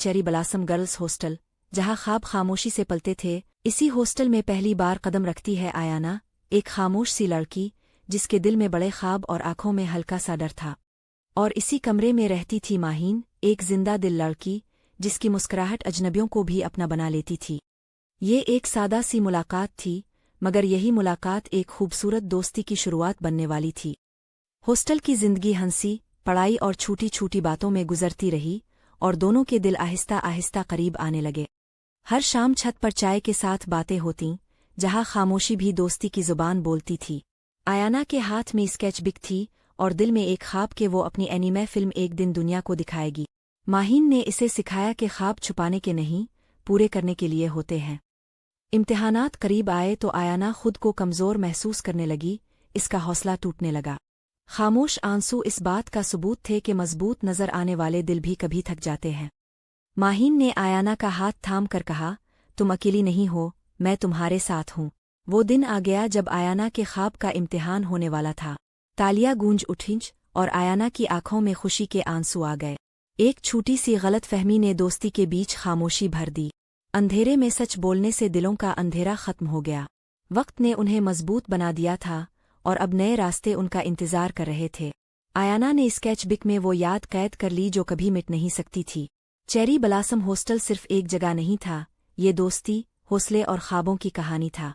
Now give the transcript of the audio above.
Cherry blossom girls hostel, जहां ख्वाब खामोशी से पलते थे। इसी हॉस्टल में पहली बार कदम रखती है आयाना, एक खामोश सी लड़की जिसके दिल में बड़े ख्वाब और आंखों में हल्का सा डर था। और इसी कमरे में रहती थी माहीन, एक जिंदा दिल लड़की जिसकी मुस्कुराहट अजनबियों को भी अपना बना लेती थी। ये एक सादा सी मुलाकात थी, मगर यही मुलाकात एक खूबसूरत दोस्ती की शुरुआत बनने वाली थी। हॉस्टल की जिंदगी हंसी, पढ़ाई और छोटी छोटी बातों में गुजरती रही और दोनों के दिल आहिस्ता आहिस्ता करीब आने लगे। हर शाम छत पर चाय के साथ बातें होतीं, जहां खामोशी भी दोस्ती की जुबान बोलती थी। आयाना के हाथ में स्केच बुक थी और दिल में एक ख्वाब कि वो अपनी एनीमे फिल्म एक दिन दुनिया को दिखाएगी। माहीन ने इसे सिखाया कि ख्वाब छुपाने के नहीं, पूरे करने के लिए होते हैं। इम्तिहानात करीब आए तो आयाना खुद को कमज़ोर महसूस करने लगी, इसका हौसला टूटने लगा। खामोश आंसू इस बात का सबूत थे कि मजबूत नजर आने वाले दिल भी कभी थक जाते हैं। माहीन ने आयाना का हाथ थाम कर कहा, तुम अकेली नहीं हो, मैं तुम्हारे साथ हूँ। वो दिन आ गया जब आयाना के ख्वाब का इम्तिहान होने वाला था। तालियां गूंज उठीं और आयाना की आंखों में खुशी के आंसू आ गए। एक छोटी सी गलत फहमी ने दोस्ती के बीच खामोशी भर दी। अंधेरे में सच बोलने से दिलों का अंधेरा खत्म हो गया। वक्त ने उन्हें मजबूत बना दिया था और अब नए रास्ते उनका इंतजार कर रहे थे। आयाना ने स्केच बुक में वो याद कैद कर ली जो कभी मिट नहीं सकती थी। चेरी ब्लॉसम हॉस्टल सिर्फ एक जगह नहीं था, ये दोस्ती, हौसले और ख्वाबों की कहानी था।